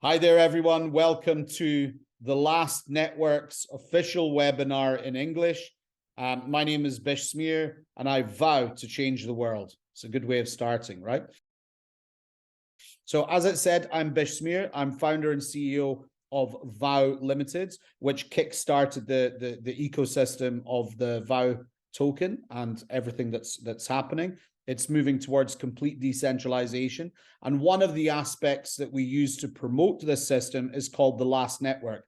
Hi there, everyone. Welcome to the Last Network's official webinar in English. My name is Bish Smear, and I vow to change the world. It's a good way of starting, right? So as I said, I'm Bish Smear. I'm founder and CEO of VOW Limited, which kickstarted the ecosystem of the VOW token and everything that's happening. It's moving towards complete decentralization. And one of the aspects that we use to promote this system is called the Last Network,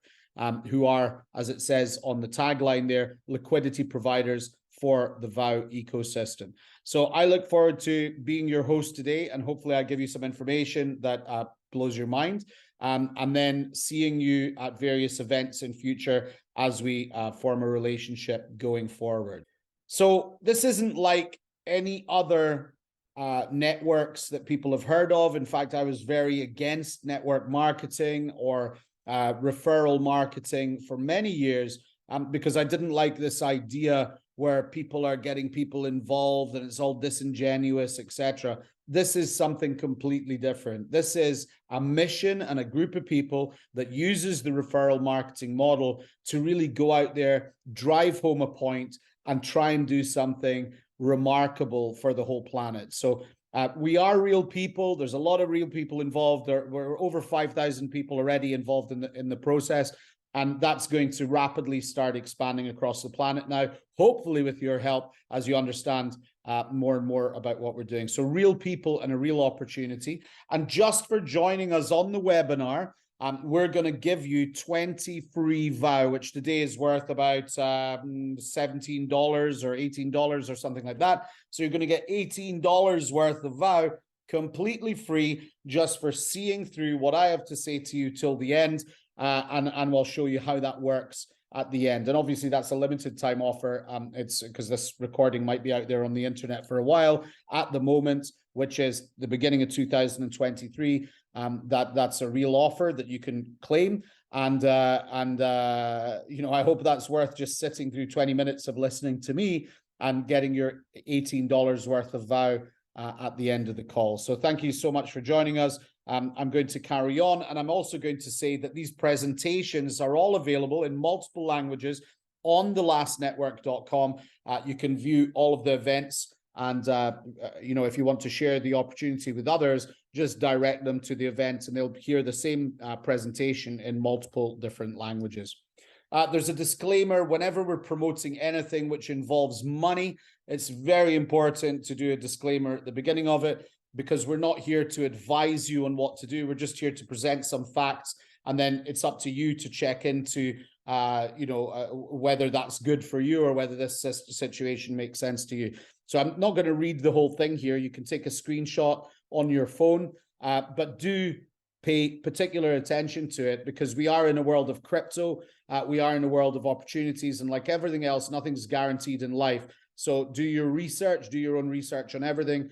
who are, as it says on the tagline there, liquidity providers for the VOW ecosystem. So I look forward to being your host today, and hopefully I give you some information that blows your mind, and then seeing you at various events in future as we form a relationship going forward. So this isn't like any other networks that people have heard of. In fact, I was very against network marketing or referral marketing for many years because I didn't like this idea where people are getting people involved and it's all disingenuous, etc. This is something completely different. This is a mission and a group of people that uses the referral marketing model to really go out there, drive home a point, and try and do something remarkable for the whole planet. So we are real people. There's a lot of real people involved. We're over 5,000 people already involved in the process, and that's going to rapidly start expanding across the planet now, hopefully with your help as you understand more and more about what we're doing. So real people and a real opportunity. And just for joining us on the webinar, we're going to give you 20 free VOW, which today is worth about $17 or $18 or something like that. So you're going to get $18 worth of VOW completely free just for seeing through what I have to say to you till the end. And we'll show you how that works at the end. And obviously that's a limited time offer. It's because this recording might be out there on the internet for a while at the moment, which is the beginning of 2023. That's a real offer that you can claim. And you know, I hope that's worth just sitting through 20 minutes of listening to me and getting your $18 worth of VOW at the end of the call. So thank you so much for joining us. I'm going to carry on, and I'm also going to say that these presentations are all available in multiple languages on thelastnetwork.com. You can view all of the events, and you know, if you want to share the opportunity with others, just direct them to the event and they'll hear the same presentation in multiple different languages. There's a disclaimer: whenever we're promoting anything which involves money, it's very important to do a disclaimer at the beginning of it, because we're not here to advise you on what to do. We're just here to present some facts, and then it's up to you to check into you know, whether that's good for you or whether this situation makes sense to you. So I'm not going to read the whole thing here. You can take a screenshot on your phone, but do pay particular attention to it, because we are in a world of crypto. We are in a world of opportunities, and like everything else, nothing's guaranteed in life. So do your research, do your own research on everything.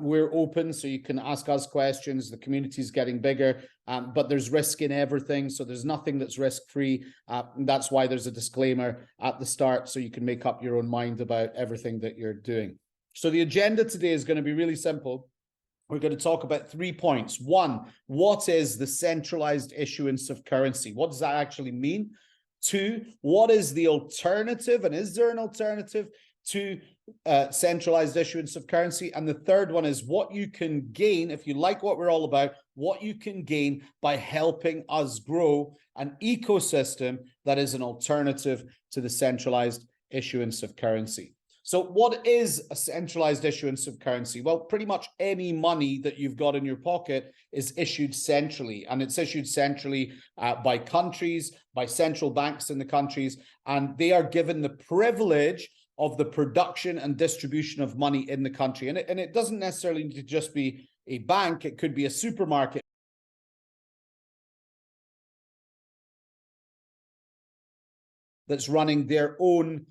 We're open, so you can ask us questions. The community is getting bigger, but there's risk in everything. So there's nothing that's risk-free. That's why there's a disclaimer at the start, so you can make up your own mind about everything that you're doing. So the agenda today is going to be really simple. We're going to talk about 3 points. One, what is the centralized issuance of currency? What does that actually mean? Two, what is the alternative, and is there an alternative to centralized issuance of currency? And the third one is what you can gain, if you like what we're all about, what you can gain by helping us grow an ecosystem that is an alternative to the centralized issuance of currency. So what is a centralized issuance of currency? Well, pretty much any money that you've got in your pocket is issued centrally, and it's issued centrally by countries, by central banks in the countries, and they are given the privilege of the production and distribution of money in the country. And it doesn't necessarily need to just be a bank. It could be a supermarket that's running their own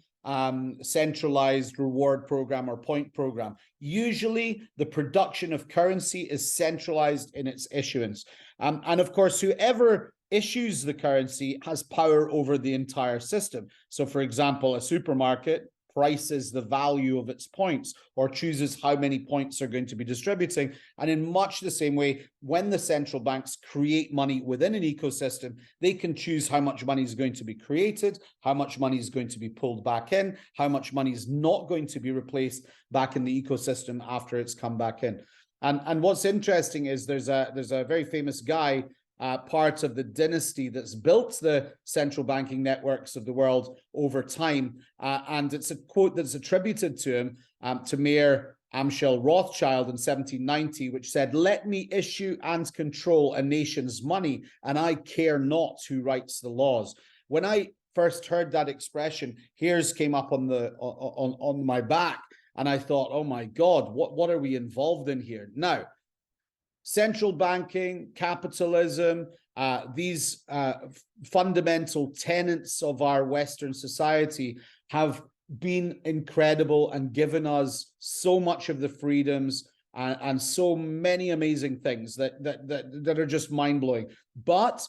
centralized reward program or point program. Usually the production of currency is centralized in its issuance. And of course, whoever issues the currency has power over the entire system. So for example, a supermarket, prices the value of its points or chooses how many points are going to be distributing. And in much the same way, when the central banks create money within an ecosystem, they can choose how much money is going to be created, how much money is going to be pulled back in, how much money is not going to be replaced back in the ecosystem after it's come back in. And what's interesting is there's a very famous guy, part of the dynasty that's built the central banking networks of the world over time. And it's a quote that's attributed to him, to Mayor Amschel Rothschild in 1790, which said, "Let me issue and control a nation's money, and I care not who writes the laws." When I first heard that expression, hairs came up on my back, and I thought, oh my God, what are we involved in here? Now, central banking, capitalism, these fundamental tenets of our Western society have been incredible and given us so much of the freedoms and so many amazing things that are just mind-blowing. But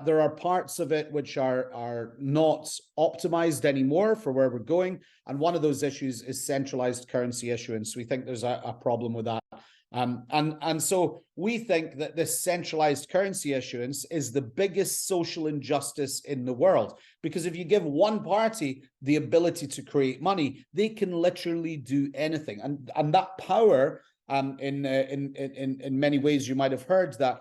there are parts of it which are not optimized anymore for where we're going. And one of those issues is centralized currency issuance. We think there's a problem with that. And so we think that this centralized currency issuance is the biggest social injustice in the world, because if you give one party the ability to create money, they can literally do anything. And that power, in many ways, you might have heard that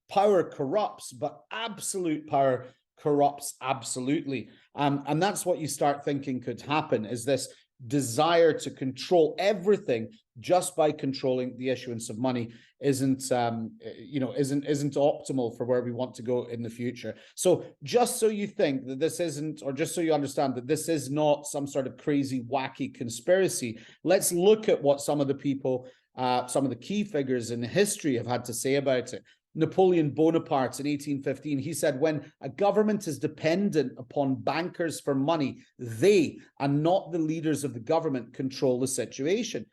power corrupts, but absolute power corrupts absolutely. And that's what you start thinking could happen, is this desire to control everything just by controlling the issuance of money isn't optimal for where we want to go in the future. So just so you think that this isn't, or just so you understand that this is not some sort of crazy, wacky conspiracy, let's look at what some of the people, some of the key figures in history have had to say about it. Napoleon Bonaparte in 1815, he said, when a government is dependent upon bankers for money, they, and not the leaders of the government, control the situation.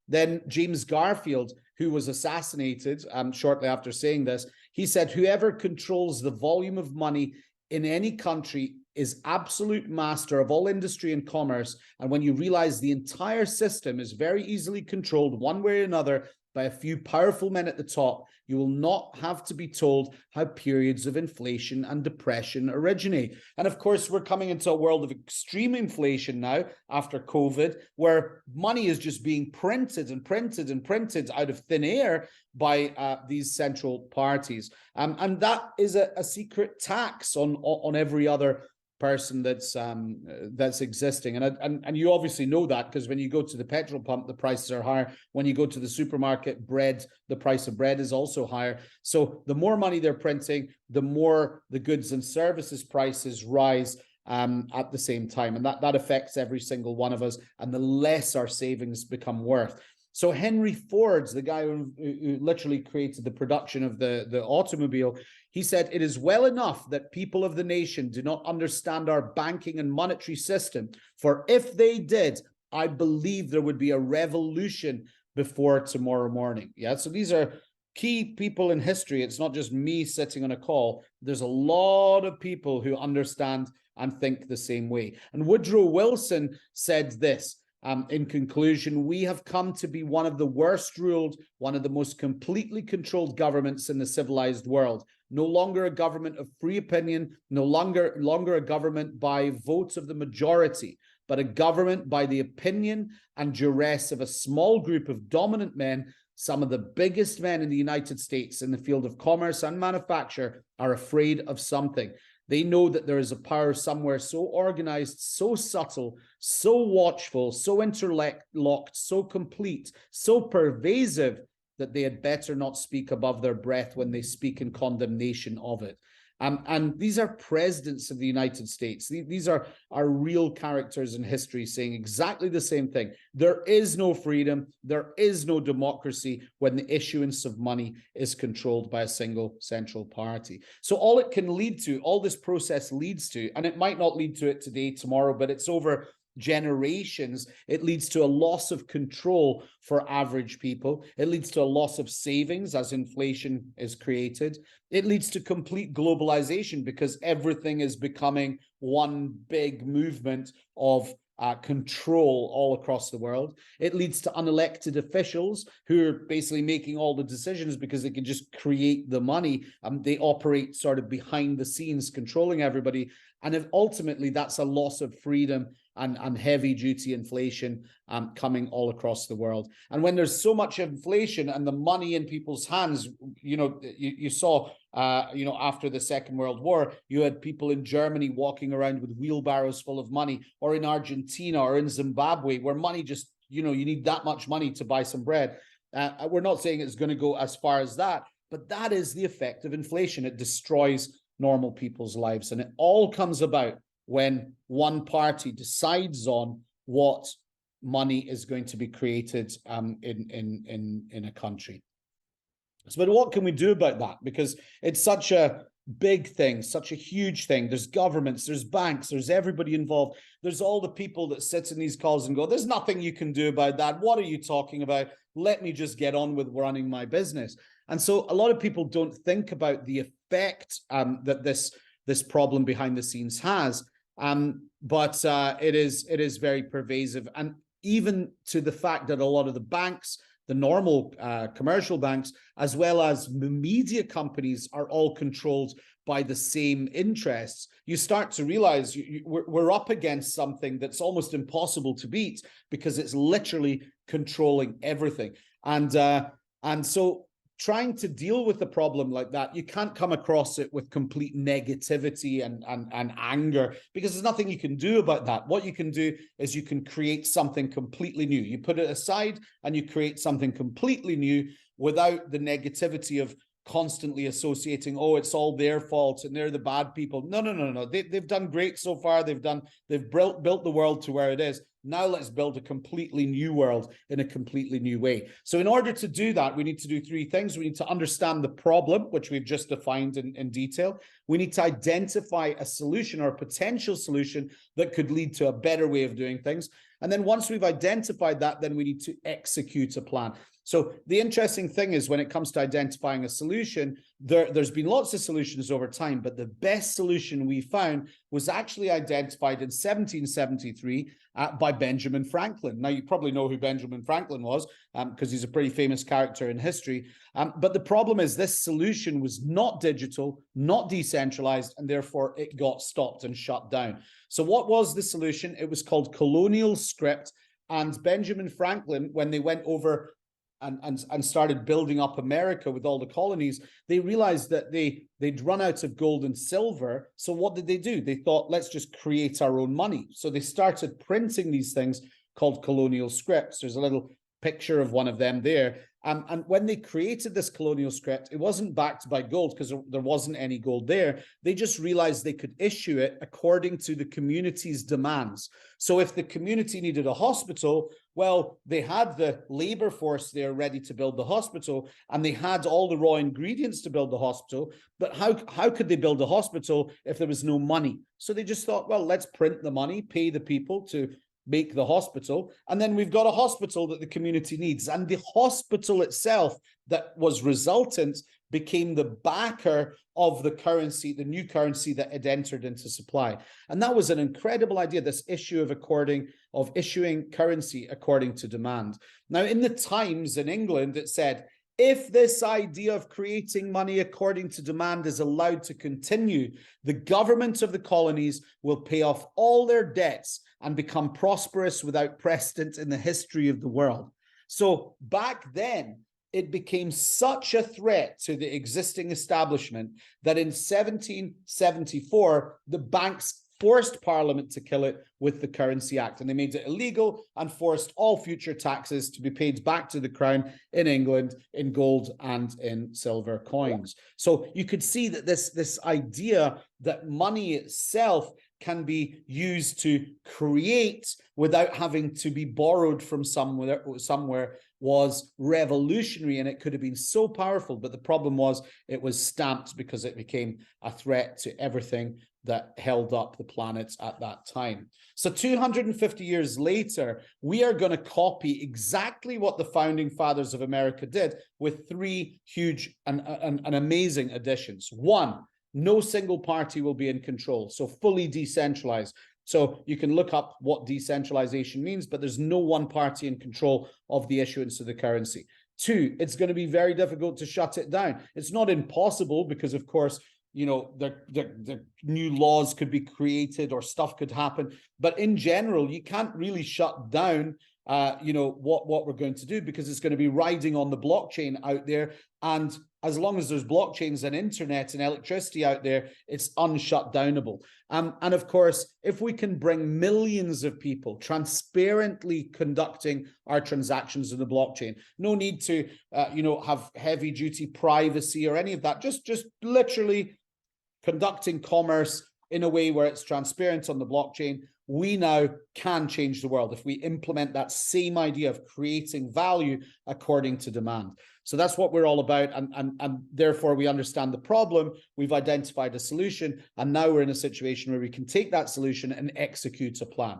Then James Garfield, who was assassinated shortly after saying this, he said, whoever controls the volume of money in any country is absolute master of all industry and commerce. And when you realize the entire system is very easily controlled one way or another by a few powerful men at the top, you will not have to be told how periods of inflation and depression originate. And of course, we're coming into a world of extreme inflation now after COVID, where money is just being printed and printed and printed out of thin air by these central parties. And that is a secret tax on every other person that's existing. And you obviously know that, because when you go to the petrol pump, the prices are higher. When you go to the supermarket, the price of bread is also higher. So the more money they're printing, the more the goods and services prices rise at the same time. And that affects every single one of us, and the less our savings become worth. So Henry Ford's the guy who literally created the production of the automobile. He said, it is well enough that people of the nation do not understand our banking and monetary system, for if they did, I believe there would be a revolution before tomorrow morning. Yeah, so these are key people in history. It's not just me sitting on a call. There's a lot of people who understand and think the same way. And Woodrow Wilson said this, in conclusion, we have come to be one of the worst ruled, one of the most completely controlled governments in the civilized world. No longer a government of free opinion, no longer a government by vote of the majority, but a government by the opinion and duress of a small group of dominant men. Some of the biggest men in the United States in the field of commerce and manufacture are afraid of something. They know that there is a power somewhere so organized, so subtle, so watchful, so interlocked, so complete, so pervasive that they had better not speak above their breath when they speak in condemnation of it. And these are presidents of the United States. These are real characters in history saying exactly the same thing. There is no freedom. There is no democracy when the issuance of money is controlled by a single central party. So all it can lead to, all this process leads to, and it might not lead to it today, tomorrow, but it's over generations, it leads to a loss of control for average people. It leads to a loss of savings as inflation is created. It leads to complete globalization because everything is becoming one big movement of control all across the world. It leads to unelected officials who are basically making all the decisions because they can just create the money. They operate sort of behind the scenes, controlling everybody. And if ultimately that's a loss of freedom and heavy duty inflation coming all across the world. And when there's so much inflation and the money in people's hands, you saw, after the Second World War, you had people in Germany walking around with wheelbarrows full of money, or in Argentina or in Zimbabwe, where money just, you need that much money to buy some bread. We're not saying it's going to go as far as that, but that is the effect of inflation. It destroys normal people's lives. And it all comes about when one party decides on what money is going to be created in a country. So, but what can we do about that? Because it's such a big thing, such a huge thing. There's governments, there's banks, there's everybody involved. There's all the people that sit in these calls and go, there's nothing you can do about that. What are you talking about? Let me just get on with running my business. And so a lot of people don't think about the effect that this problem behind the scenes has. But it is very pervasive, and even to the fact that a lot of the banks, the normal commercial banks, as well as the media companies, are all controlled by the same interests. You start to realize we're up against something that's almost impossible to beat, because it's literally controlling everything. And so trying to deal with the problem like that, you can't come across it with complete negativity and anger, because there's nothing you can do about that. What you can do is you can create something completely new. You put it aside and you create something completely new without the negativity of constantly associating, oh, it's all their fault and they're the bad people. No. They've done great so far. They've built the world to where it is. Now let's build a completely new world in a completely new way. So in order to do that, we need to do three things. We need to understand the problem, which we've just defined in detail. We need to identify a solution or a potential solution that could lead to a better way of doing things. And then once we've identified that, then we need to execute a plan. So the interesting thing is, when it comes to identifying a solution, there's been lots of solutions over time, but the best solution we found was actually identified in 1773 by Benjamin Franklin. Now, you probably know who Benjamin Franklin was, because he's a pretty famous character in history. But the problem is, this solution was not digital, not decentralized, and therefore it got stopped and shut down. So what was the solution? It was called colonial script. And Benjamin Franklin, when they went over and started building up America with all the colonies, they realized that they'd run out of gold and silver. So what did they do? They thought, let's just create our own money. So they started printing these things called colonial scripts. There's a little picture of one of them there. And when they created this colonial script, it wasn't backed by gold, because there wasn't any gold there. They just realized they could issue it according to the community's demands. So if the community needed a hospital, well, they had the labor force there ready to build the hospital, and they had all the raw ingredients to build the hospital. But how could they build a hospital if there was no money? So they just thought, well, let's print the money, pay the people to make the hospital, and then we've got a hospital that the community needs. And the hospital itself that was resultant became the backer of the currency, the new currency that had entered into supply. And that was an incredible idea, this issue of issuing currency according to demand. Now, in the Times in England, it said, if this idea of creating money according to demand is allowed to continue, the government of the colonies will pay off all their debts and become prosperous without precedent in the history of the world. So back then, it became such a threat to the existing establishment that in 1774, the banks forced Parliament to kill it with the Currency Act, and they made it illegal and forced all future taxes to be paid back to the Crown in England in gold and in silver coins. So you could see that this idea that money itself can be used to create without having to be borrowed from somewhere was revolutionary, and it could have been so powerful. But the problem was, it was stamped because it became a threat to everything that held up the planet at that time. So 250 years later, we are going to copy exactly what the founding fathers of America did, with three huge and amazing additions. One, no single party will be in control, so fully decentralized. So you can look up what decentralization means, but there's no one party in control of the issuance of the currency. Two, it's going to be very difficult to shut it down. It's not impossible because, of course, the new laws could be created or stuff could happen. But in general, you can't really shut down what we're going to do, because it's going to be riding on the blockchain out there. And as long as there's blockchains and internet and electricity out there, it's unshutdownable. And of course, if we can bring millions of people transparently conducting our transactions in the blockchain, no need to, have heavy duty privacy or any of that, just literally conducting commerce in a way where it's transparent on the blockchain, we now can change the world if we implement that same idea of creating value according to demand. So that's what we're all about. And therefore we understand the problem. We've identified a solution. And now we're in a situation where we can take that solution and execute a plan.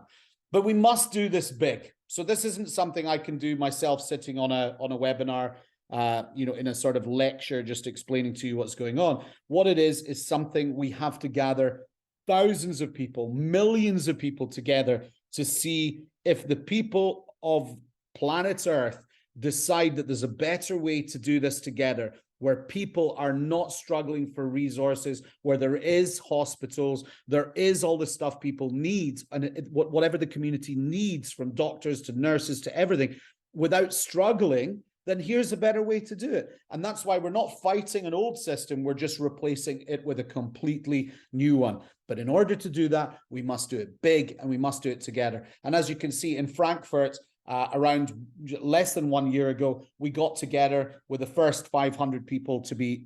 But we must do this big. So this isn't something I can do myself sitting on a webinar, in a sort of lecture, just explaining to you what's going on. What it is something we have to gather thousands of people, millions of people together to see if the people of planet Earth decide that there's a better way to do this together, where people are not struggling for resources, where there is hospitals, there is all the stuff people need, and whatever the community needs, from doctors to nurses to everything, without struggling, then here's a better way to do it. And that's why we're not fighting an old system, we're just replacing it with a completely new one. But in order to do that, we must do it big and we must do it together. And as you can see in Frankfurt, around less than 1 year ago, we got together with the first 500 people to be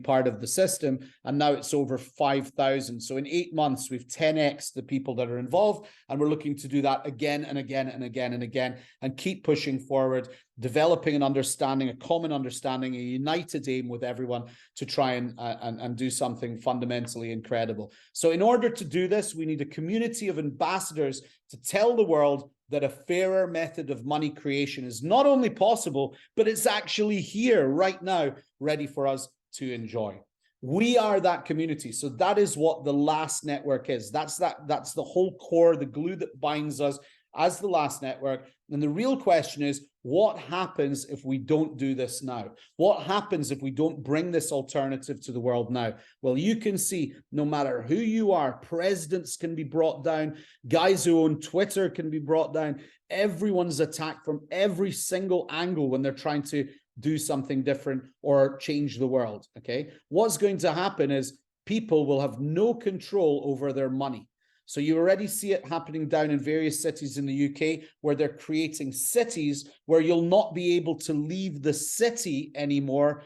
part of the system, and now it's over 5,000. So in 8 months, we've 10x the people that are involved, and we're looking to do that again and again and again and again, and keep pushing forward, developing an understanding, a common understanding, a united aim with everyone to try and do something fundamentally incredible. So in order to do this, we need a community of ambassadors to tell the world that a fairer method of money creation is not only possible, but it's actually here right now, ready for us to enjoy. We are that community. So that is what the last network is. That's the whole core, the glue that binds us as the last network. And the real question is, what happens if we don't do this now? What happens if we don't bring this alternative to the world now? Well, you can see, no matter who you are, presidents can be brought down, guys who own Twitter can be brought down. Everyone's attacked from every single angle when they're trying to do something different or change the world, okay? What's going to happen is people will have no control over their money. So you already see it happening down in various cities in the UK, where they're creating cities where you'll not be able to leave the city anymore,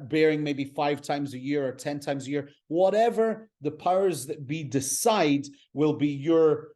bearing maybe 5 times a year or 10 times a year. Whatever the powers that be decide will be your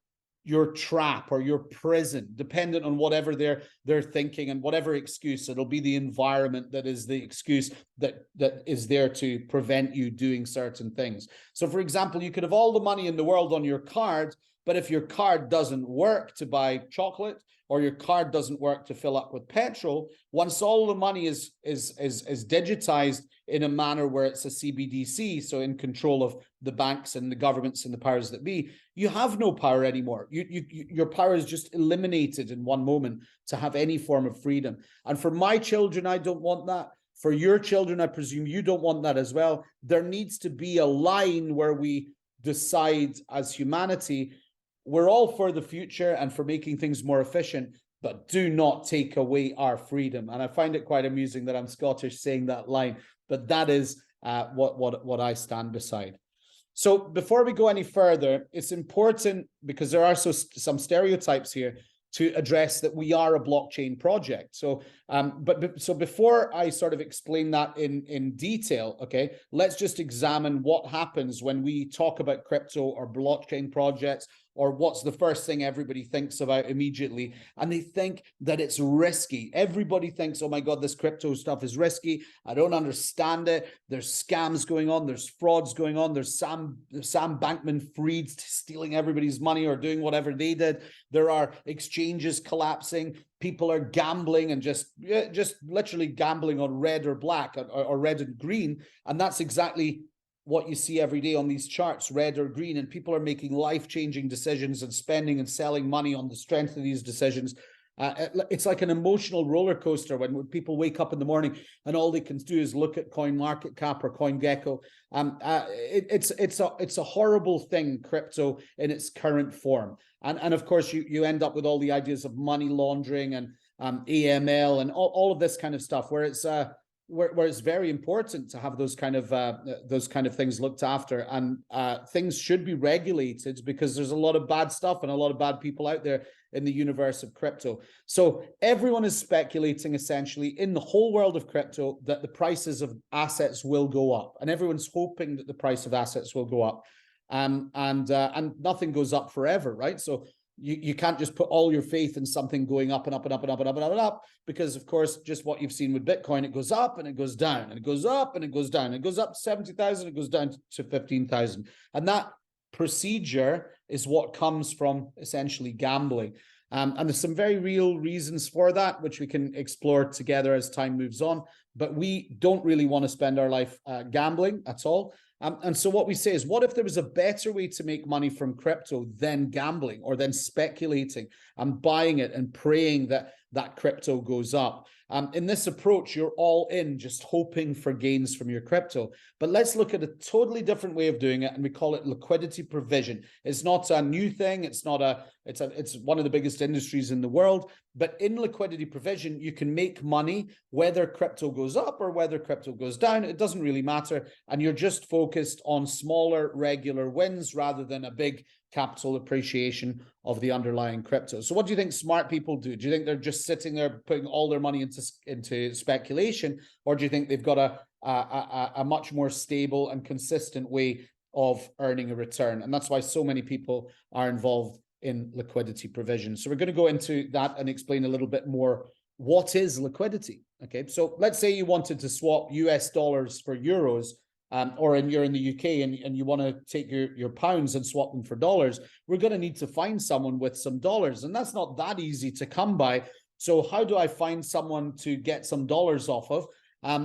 trap or your prison, dependent on whatever they're thinking and whatever excuse. It'll be the environment that is the excuse that is there to prevent you doing certain things. So for example, you could have all the money in the world on your card, but if your card doesn't work to buy chocolate, or your card doesn't work to fill up with petrol, once all the money is digitized in a manner where it's a CBDC, so in control of the banks and the governments and the powers that be, you have no power anymore. Your power is just eliminated in one moment to have any form of freedom. And for my children, I don't want that. For your children, I presume you don't want that as well. There needs to be a line where we decide as humanity, we're all for the future and for making things more efficient, but do not take away our freedom. And I find it quite amusing that I'm Scottish saying that line, but that is what I stand beside. So before we go any further, it's important, because there are some stereotypes here, to address that we are a blockchain project. So, so before I sort of explain that in detail, okay, let's just examine what happens when we talk about crypto or blockchain projects, or what's the first thing everybody thinks about immediately. And they think that it's risky. Everybody thinks, oh my God, this crypto stuff is risky. I don't understand it. There's scams going on. There's frauds going on. There's Sam Bankman-Fried stealing everybody's money or doing whatever they did. There are exchanges collapsing. People are gambling and just literally gambling on red or black, or red and green. And that's exactly what you see every day on these charts, red or green, and people are making life-changing decisions and spending and selling money on the strength of these decisions. It's like an emotional roller coaster when people wake up in the morning and all they can do is look at CoinMarketCap or CoinGecko. It's a horrible thing, crypto in its current form, and of course you end up with all the ideas of money laundering and AML and all of this kind of stuff, where it's very important to have those kind of things looked after, and things should be regulated, because there's a lot of bad stuff and a lot of bad people out there in the universe of crypto. So everyone is speculating essentially in the whole world of crypto that the prices of assets will go up, and everyone's hoping that the price of assets will go up, and nothing goes up forever, right? So you can't just put all your faith in something going up and up and up and up and up and up and up, because of course, just what you've seen with Bitcoin, it goes up and it goes down and it goes up and it goes down. It goes up to 70,000, it goes down to 15,000. And that procedure is what comes from essentially gambling. And there's some very real reasons for that, which we can explore together as time moves on. But we don't really want to spend our life gambling at all. And so what we say is, what if there was a better way to make money from crypto than gambling, or than speculating and buying it and praying that that crypto goes up? In this approach, you're all in, just hoping for gains from your crypto. But let's look at a totally different way of doing it, and we call it liquidity provision. It's not a new thing. It's one of the biggest industries in the world. But in liquidity provision, you can make money whether crypto goes up or whether crypto goes down. It doesn't really matter. And you're just focused on smaller, regular wins rather than a big capital appreciation of the underlying crypto. So what do you think smart people do? Do you think they're just sitting there putting all their money into speculation? Or do you think they've got a much more stable and consistent way of earning a return? And that's why so many people are involved in liquidity provision. So we're going to go into that and explain a little bit more. What is liquidity? Okay, so let's say you wanted to swap US dollars for euros, or you're in the UK and you want to take your pounds and swap them for dollars. We're going to need to find someone with some dollars, and that's not that easy to come by. So how do I find someone to get some dollars off of?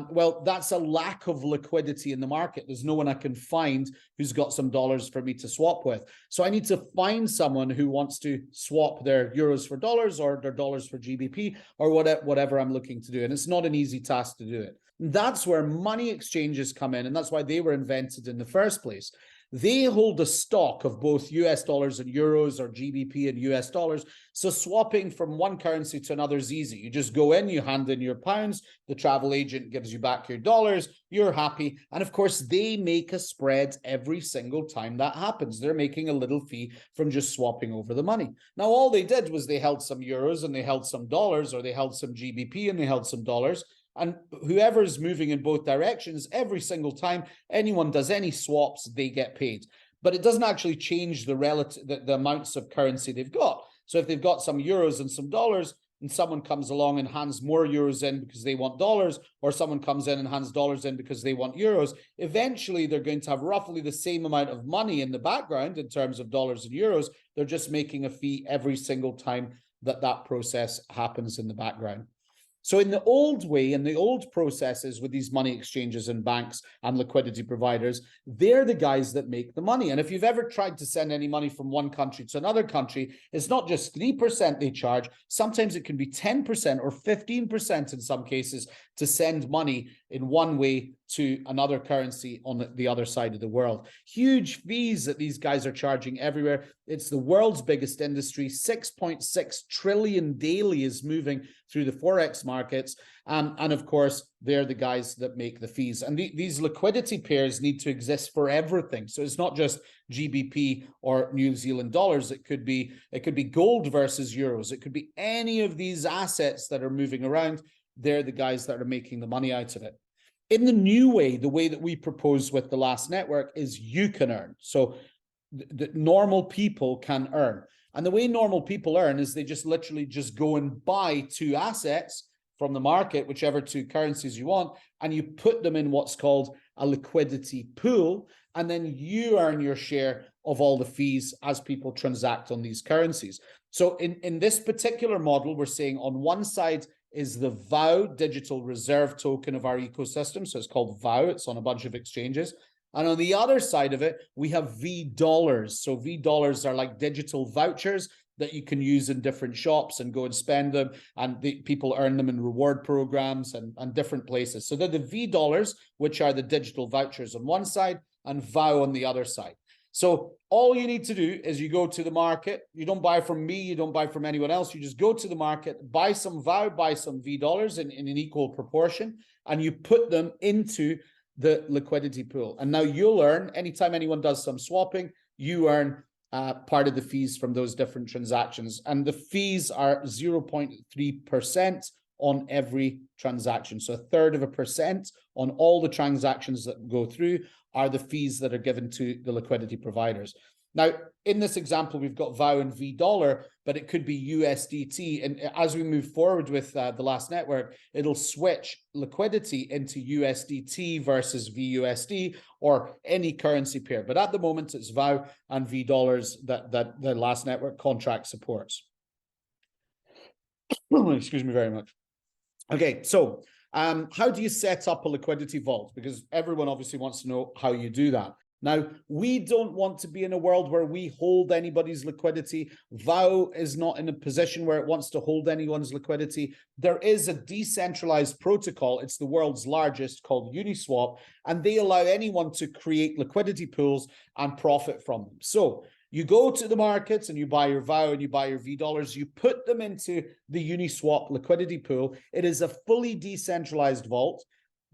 Well, that's a lack of liquidity in the market. There's no one I can find who's got some dollars for me to swap with. So I need to find someone who wants to swap their euros for dollars, or their dollars for GBP, or whatever I'm looking to do. And it's not an easy task to do it. And that's where money exchanges come in. And that's why they were invented in the first place. They hold a stock of both US dollars and euros, or GBP and US dollars. So swapping from one currency to another is easy. You just go in, you hand in your pounds, the travel agent gives you back your dollars, you're happy. And of course, they make a spread every single time that happens. They're making a little fee from just swapping over the money. Now, all they did was they held some euros and they held some dollars, or they held some GBP and they held some dollars. And whoever's moving in both directions, every single time anyone does any swaps, they get paid. But it doesn't actually change the amounts of currency they've got. So if they've got some euros and some dollars, and someone comes along and hands more euros in because they want dollars, or someone comes in and hands dollars in because they want euros, eventually they're going to have roughly the same amount of money in the background in terms of dollars and euros. They're just making a fee every single time that process happens in the background. So in the old way, in the old processes with these money exchanges and banks and liquidity providers, they're the guys that make the money. And if you've ever tried to send any money from one country to another country, it's not just 3% they charge. Sometimes it can be 10% or 15% in some cases to send money in one way to another currency on the other side of the world. Huge fees that these guys are charging everywhere. It's the world's biggest industry. 6.6 trillion daily is moving through the Forex markets. And of course, they're the guys that make the fees. And these liquidity pairs need to exist for everything. So it's not just GBP or New Zealand dollars. It could be gold versus euros. It could be any of these assets that are moving around. They're the guys that are making the money out of it. In the new way, the way that we propose with the last network is you can earn. So the normal people can earn. And the way normal people earn is they just literally just go and buy two assets from the market, whichever two currencies you want, and you put them in what's called a liquidity pool, and then you earn your share of all the fees as people transact on these currencies. So in this particular model, we're saying on one side is the VOW digital reserve token of our ecosystem. So it's called VOW. It's on a bunch of exchanges. And on the other side of it, we have VOW. So VOW are like digital vouchers that you can use in different shops and go and spend them, and people earn them in reward programs and different places. So they're the VOW, which are the digital vouchers on one side, and VOW on the other side. So all you need to do is you go to the market. You don't buy from me, you don't buy from anyone else. You just go to the market, buy some VOW, buy some VOW in an equal proportion, and you put them into the liquidity pool. And now you'll earn, anytime anyone does some swapping, you earn part of the fees from those different transactions. And the fees are 0.3% on every transaction. So 1/3% on all the transactions that go through are the fees that are given to the liquidity providers. Now, in this example, we've got VOW and VOW, but it could be USDT. And as we move forward with the last network, it'll switch liquidity into USDT versus VUSD or any currency pair. But at the moment, it's VOW and VOWs that the last network contract supports. Excuse me very much. Okay, so how do you set up a liquidity vault? Because everyone obviously wants to know how you do that. Now, we don't want to be in a world where we hold anybody's liquidity. VOW is not in a position where it wants to hold anyone's liquidity. There is a decentralized protocol. It's the world's largest, called Uniswap, and they allow anyone to create liquidity pools and profit from them. So you go to the markets and you buy your VOW and you buy your VOWs, you put them into the Uniswap liquidity pool. It is a fully decentralized vault.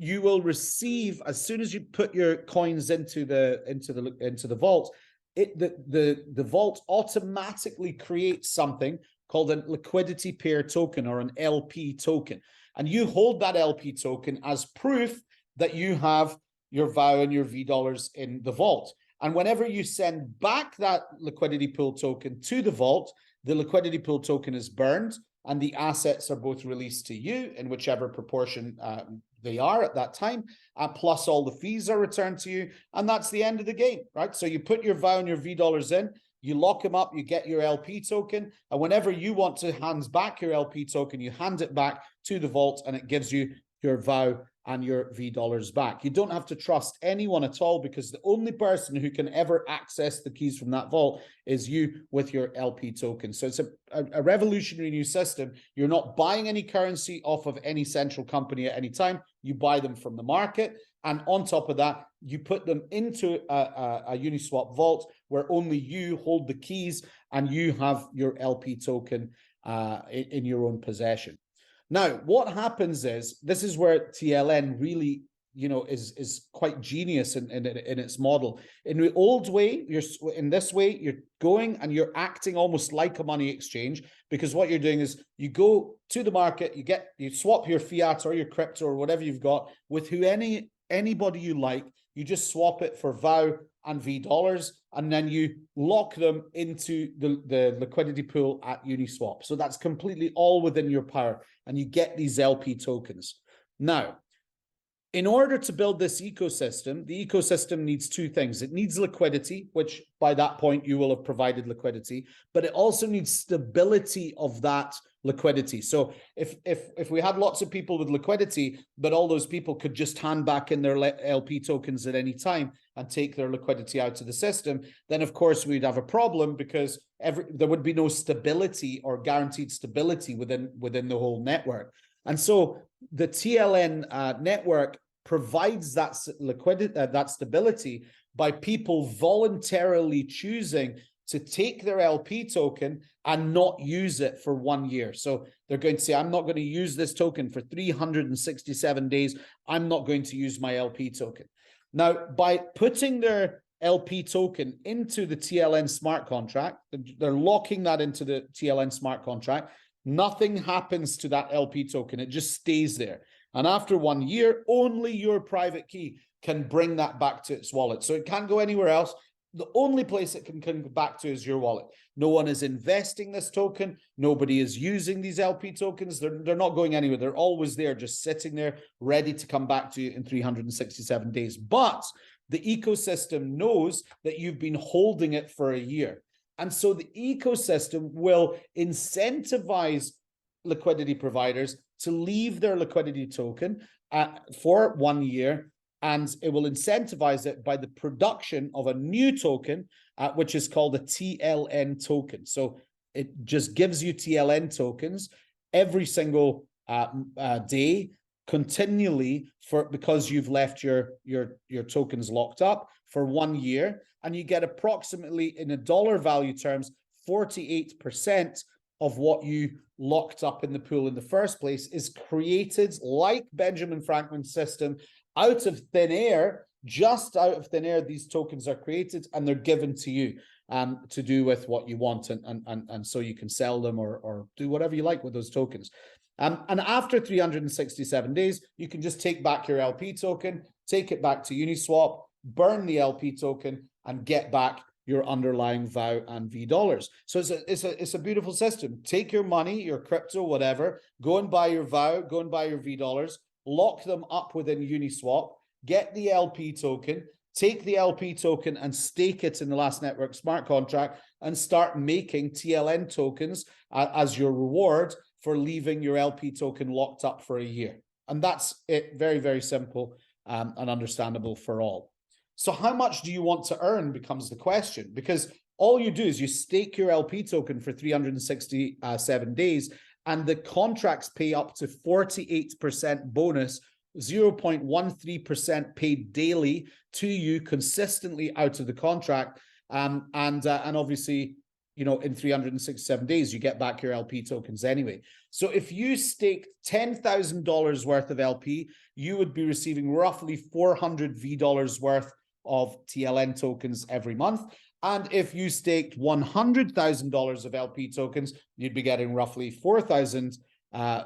You will receive, as soon as you put your coins into the vault, the vault automatically creates something called a liquidity pair token, or an LP token. And you hold that LP token as proof that you have your VOW and your VOWs in the vault. And whenever you send back that liquidity pool token to the vault, the liquidity pool token is burned and the assets are both released to you in whichever proportion they are at that time, plus all the fees are returned to you, and that's the end of the game, right? So you put your VOW and your VOWs in, you lock them up, you get your LP token, and whenever you want to hand back your LP token, you hand it back to the vault and it gives you your VOW and your VOWs back. You don't have to trust anyone at all, because the only person who can ever access the keys from that vault is you with your LP token. So it's a revolutionary new system. You're not buying any currency off of any central company at any time. You buy them from the market. And on top of that, you put them into a Uniswap vault where only you hold the keys and you have your LP token in your own possession. Now, what happens is, this is where TLN really, is quite genius in its model. In the old way, in this way, you're going and you're acting almost like a money exchange, because what you're doing is you go to the market, you swap your fiat or your crypto or whatever you've got with anybody you like. You just swap it for VOW and VOWs, and then you lock them into the liquidity pool at Uniswap. So that's completely all within your power, and you get these LP tokens. Now, in order to build this ecosystem, the ecosystem needs two things. It needs liquidity, which by that point you will have provided liquidity, but it also needs stability of that liquidity. So if we had lots of people with liquidity, but all those people could just hand back in their LP tokens at any time and take their liquidity out of the system, then of course we'd have a problem, because there would be no stability or guaranteed stability within the whole network. And so the TLN network provides that liquidity, that stability, by people voluntarily choosing to take their LP token and not use it for 1 year. So they're going to say, I'm not going to use this token for 367 days. I'm not going to use my LP token. Now, by putting their LP token into the TLN smart contract, they're locking that into the TLN smart contract. Nothing happens to that LP token. It just stays there. And after 1 year, only your private key can bring that back to its wallet. So it can't go anywhere else. The only place it can come back to is your wallet. No one is investing this token. Nobody is using these LP tokens. They're not going anywhere. They're always there, just sitting there, ready to come back to you in 367 days. But the ecosystem knows that you've been holding it for a year. And so the ecosystem will incentivize liquidity providers to leave their liquidity token for 1 year and it will incentivize it by the production of a new token, which is called a TLN token. So it just gives you TLN tokens every single day, continually, because you've left your tokens locked up for 1 year, and you get approximately, in a dollar value terms, 48% of what you locked up in the pool in the first place is created, like Benjamin Franklin's system, out of thin air. Just out of thin air, these tokens are created and they're given to you to do with what you want, and so you can sell them or do whatever you like with those tokens. And after 367 days, you can just take back your LP token, take it back to Uniswap, burn the LP token, and get back your underlying VOW and V dollars. So it's a beautiful system. Take your money, your crypto, whatever, go and buy your VOW, go and buy your V dollars, lock them up within Uniswap, get the LP token, take the LP token and stake it in the Last Network smart contract, and start making TLN tokens as your reward for leaving your LP token locked up for a year. And that's it. Very, very simple and understandable for all. So how much do you want to earn becomes the question, because all you do is you stake your LP token for 367 days, and the contracts pay up to 48% bonus, 0.13% paid daily to you consistently out of the contract. And obviously, you know, in 367 days, you get back your LP tokens anyway. So if you staked $10,000 worth of LP, you would be receiving roughly 400 V dollars worth of TLN tokens every month. And if you staked $100,000 of LP tokens, you'd be getting roughly 4,000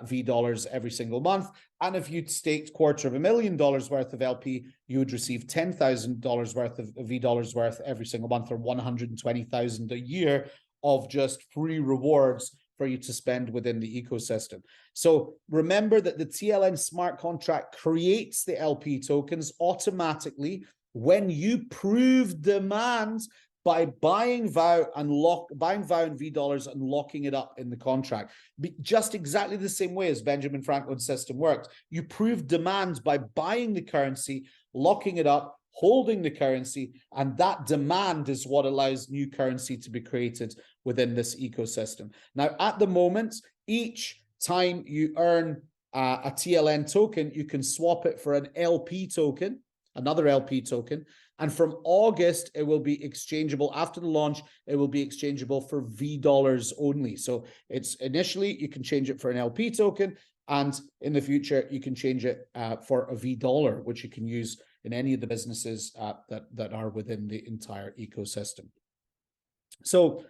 V dollars every single month. And if you'd staked $250,000 worth of LP, you would receive $10,000 worth of V dollars worth every single month, or 120,000 a year of just free rewards for you to spend within the ecosystem. So remember that the TLN smart contract creates the LP tokens automatically when you prove demand by buying VOW and V dollars and locking it up in the contract. Just exactly the same way as Benjamin Franklin's system works. You prove demand by buying the currency, locking it up, holding the currency, and that demand is what allows new currency to be created within this ecosystem. Now, at the moment, each time you earn a TLN token, you can swap it for an LP token, another LP token. And from August, it will be exchangeable. After the launch, it will be exchangeable for V dollars only. So it's initially, you can change it for an LP token, and in the future, you can change it for a V dollar, which you can use in any of the businesses that are within the entire ecosystem. So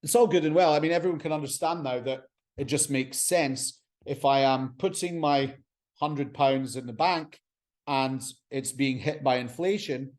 it's all good and well. I mean, everyone can understand now that it just makes sense. If I am putting my £100 in the bank and it's being hit by inflation,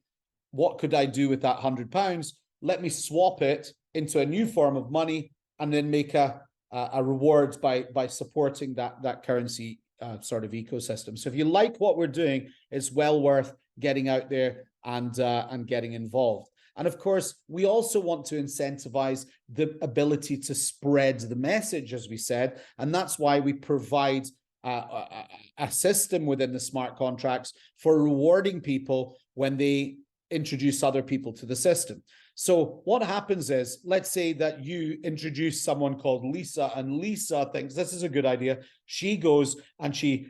what could I do with that £100? Let me swap it into a new form of money and then make a reward by supporting that currency sort of ecosystem. So if you like what we're doing, it's well worth getting out there and getting involved. And of course, we also want to incentivize the ability to spread the message, as we said, and that's why we provide a system within the smart contracts for rewarding people when they introduce other people to the system. So what happens is, let's say that you introduce someone called Lisa, and Lisa thinks this is a good idea. She goes and she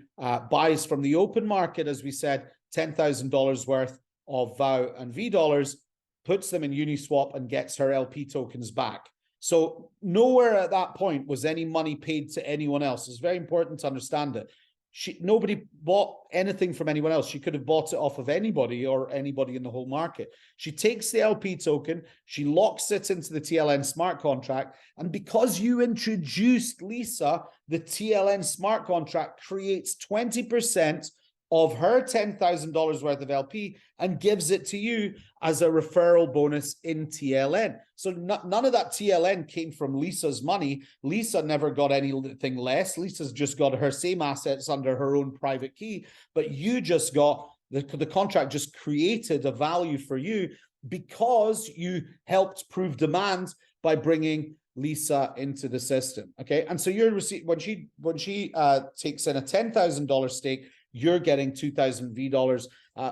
buys from the open market, as we said, $10,000 worth of VOW and V dollars, puts them in Uniswap and gets her LP tokens back. So nowhere at that point was any money paid to anyone else. It's very important to understand it. Nobody bought anything from anyone else. She could have bought it off of anybody or anybody in the whole market. She takes the LP token, she locks it into the TLN smart contract, and because you introduced Lisa, the TLN smart contract creates 20% of her $10,000 worth of LP and gives it to you as a referral bonus in TLN. So none of that TLN came from Lisa's money. Lisa never got anything less. Lisa's just got her same assets under her own private key, but you just got, the contract just created a value for you because you helped prove demand by bringing Lisa into the system. Okay, and so you're when she takes in a $10,000 stake, you're getting 2,000 V dollars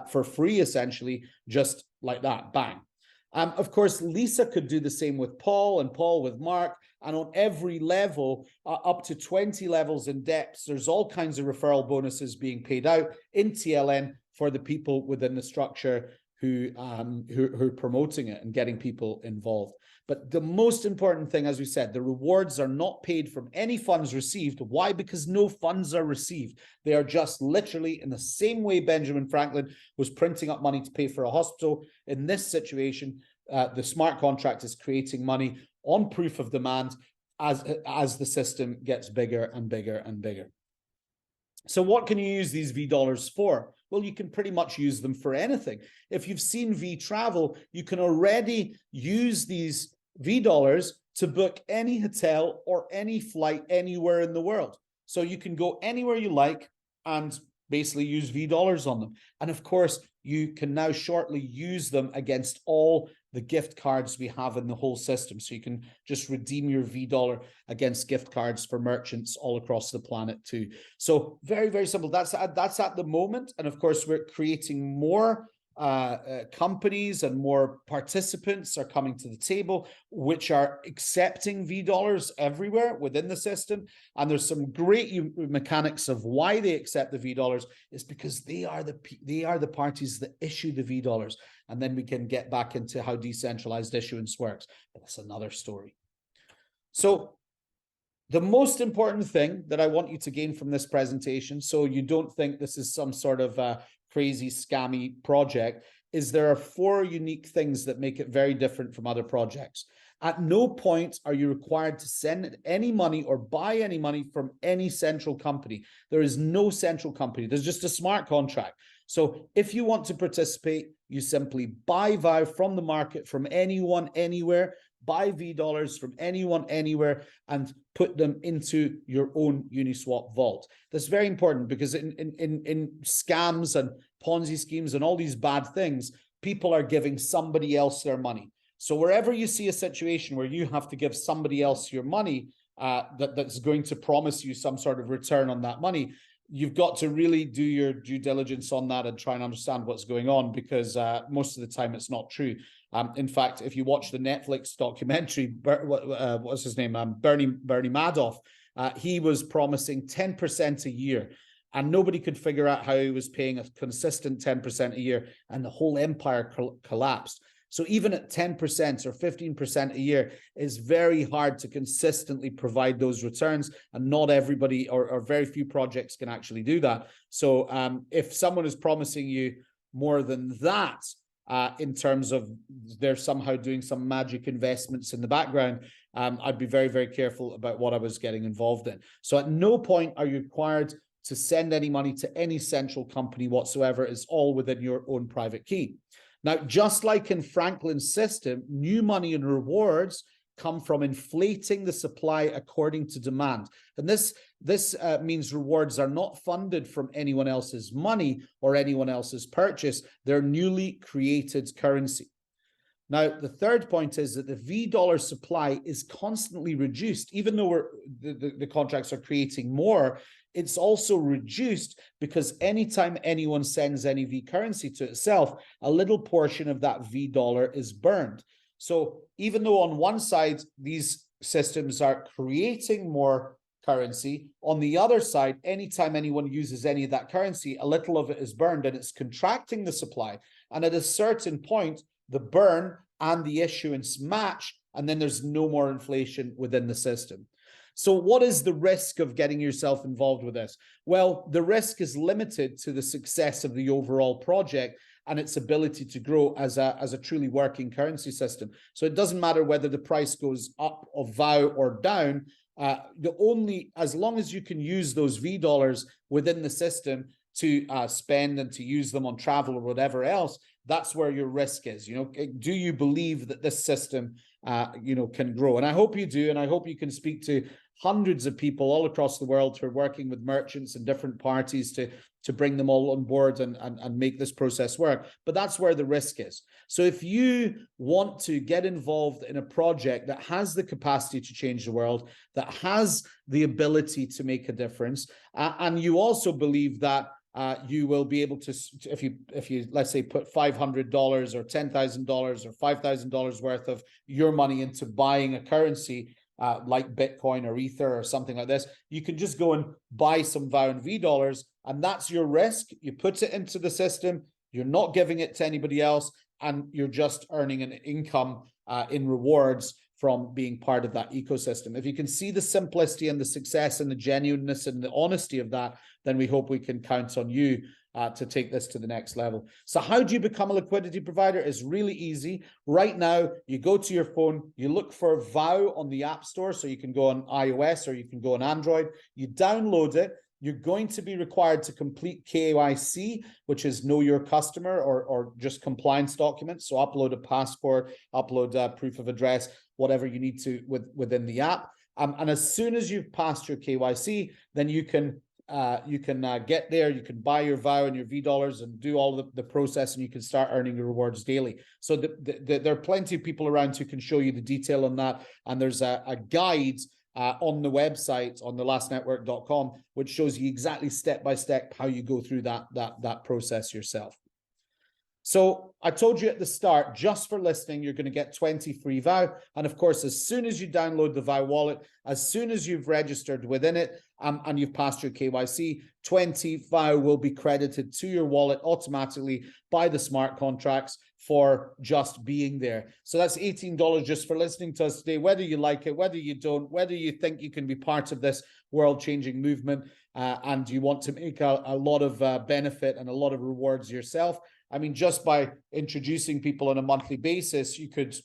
for free, essentially, just like that, bang. Of course, Lisa could do the same with Paul, and Paul with Mark, and on every level, up to 20 levels in depth, there's all kinds of referral bonuses being paid out in TLN for the people within the structure who are promoting it and getting people involved. But the most important thing, as we said, the rewards are not paid from any funds received. Why? Because no funds are received. They are just literally in the same way Benjamin Franklin was printing up money to pay for a hospital. In this situation, the smart contract is creating money on proof of demand as the system gets bigger and bigger and bigger. So what can you use these V dollars for? Well, you can pretty much use them for anything. If you've seen V Travel, you can already use these V dollars to book any hotel or any flight anywhere in the world. So you can go anywhere you like and basically use V dollars on them. And of course, you can now shortly use them against all the gift cards we have in the whole system. So you can just redeem your V dollar against gift cards for merchants all across the planet too. So very, very simple. That's at the moment. And of course, we're creating more companies and more participants are coming to the table, which are accepting V dollars everywhere within the system. And there's some great mechanics of why they accept the V dollars. Is because they are the parties that issue the V dollars. And then we can get back into how decentralized issuance works. But that's another story. So the most important thing that I want you to gain from this presentation, so you don't think this is some sort of crazy scammy project, is there are 4 unique things that make it very different from other projects. At no point are you required to send any money or buy any money from any central company. There is no central company. There's just a smart contract. So if you want to participate, you simply buy VOW from the market, from anyone, anywhere, buy V dollars from anyone, anywhere, and put them into your own Uniswap vault. That's very important because in scams and Ponzi schemes and all these bad things, people are giving somebody else their money. So wherever you see a situation where you have to give somebody else your money that's going to promise you some sort of return on that money, you've got to really do your due diligence on that and try and understand what's going on, because most of the time it's not true. In fact, if you watch the Netflix documentary, what's his name? Bernie Madoff, he was promising 10% a year, and nobody could figure out how he was paying a consistent 10% a year, and the whole empire collapsed. So even at 10% or 15% a year, it's very hard to consistently provide those returns, and not everybody or very few projects can actually do that. So if someone is promising you more than that, in terms of they're somehow doing some magic investments in the background, I'd be very, very careful about what I was getting involved in. So at no point are you required to send any money to any central company whatsoever. It's all within your own private key. Now, just like in Franklin's system, new money and rewards come from inflating the supply according to demand. And this means rewards are not funded from anyone else's money or anyone else's purchase. They're newly created currency. Now, the third point is that the V dollar supply is constantly reduced. Even though the contracts are creating more, it's also reduced because anytime anyone sends any V currency to itself, a little portion of that V dollar is burned. So even though on one side, these systems are creating more currency, on the other side, anytime anyone uses any of that currency, a little of it is burned and it's contracting the supply. And at a certain point, the burn and the issuance match, and then there's no more inflation within the system. So what is the risk of getting yourself involved with this? Well, the risk is limited to the success of the overall project and its ability to grow as a truly working currency system. So it doesn't matter whether the price goes up of VOW or down, as long as you can use those V dollars within the system to spend and to use them on travel or whatever else, that's where your risk is. Do you believe that this system can grow? And I hope you do, and I hope you can speak to hundreds of people all across the world who are working with merchants and different parties to bring them all on board and make this process work. But that's where the risk is. So if you want to get involved in a project that has the capacity to change the world, that has the ability to make a difference, and you also believe that you will be able to, if you let's say put $500 or $10,000 or $5,000 worth of your money into buying a currency like Bitcoin or Ether or something like this, you can just go and buy some VOW and V dollars, and that's your risk. You put it into the system, you're not giving it to anybody else, and you're just earning an income in rewards from being part of that ecosystem. If you can see the simplicity and the success and the genuineness and the honesty of that, then we hope we can count on you to take this to the next level. So how do you become a liquidity provider? It's really easy. Right now, you go to your phone, you look for VOW on the App Store, so you can go on iOS or you can go on Android. You download it. You're going to be required to complete KYC, which is know your customer, or just compliance documents. So upload a passport, upload proof of address, whatever you need to within the app. And as soon as you've passed your KYC, then you can get there, you can buy your VOW and your V dollars and do all the process, and you can start earning your rewards daily. So there are plenty of people around who can show you the detail on that. And there's a guide on the website, on thelastnetwork.com, which shows you exactly step-by-step how you go through that process yourself. So I told you at the start, just for listening, you're going to get 20 free VOW. And of course, as soon as you download the VOW wallet, as soon as you've registered within it and you've passed your KYC, 20 VOW will be credited to your wallet automatically by the smart contracts for just being there. So that's $18 just for listening to us today, whether you like it, whether you don't, whether you think you can be part of this world-changing movement and you want to make a lot of benefit and a lot of rewards yourself. I mean, just by introducing people on a monthly basis,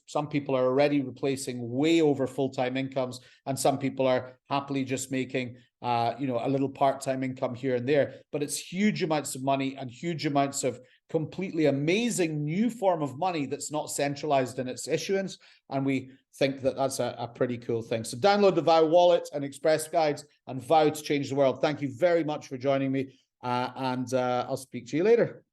some people are already replacing way over full-time incomes, and some people are happily just making, a little part-time income here and there. But it's huge amounts of money and huge amounts of completely amazing new form of money that's not centralized in its issuance. And we think that that's a pretty cool thing. So download the VOW wallet and Express Guides and VOW to change the world. Thank you very much for joining me. And I'll speak to you later.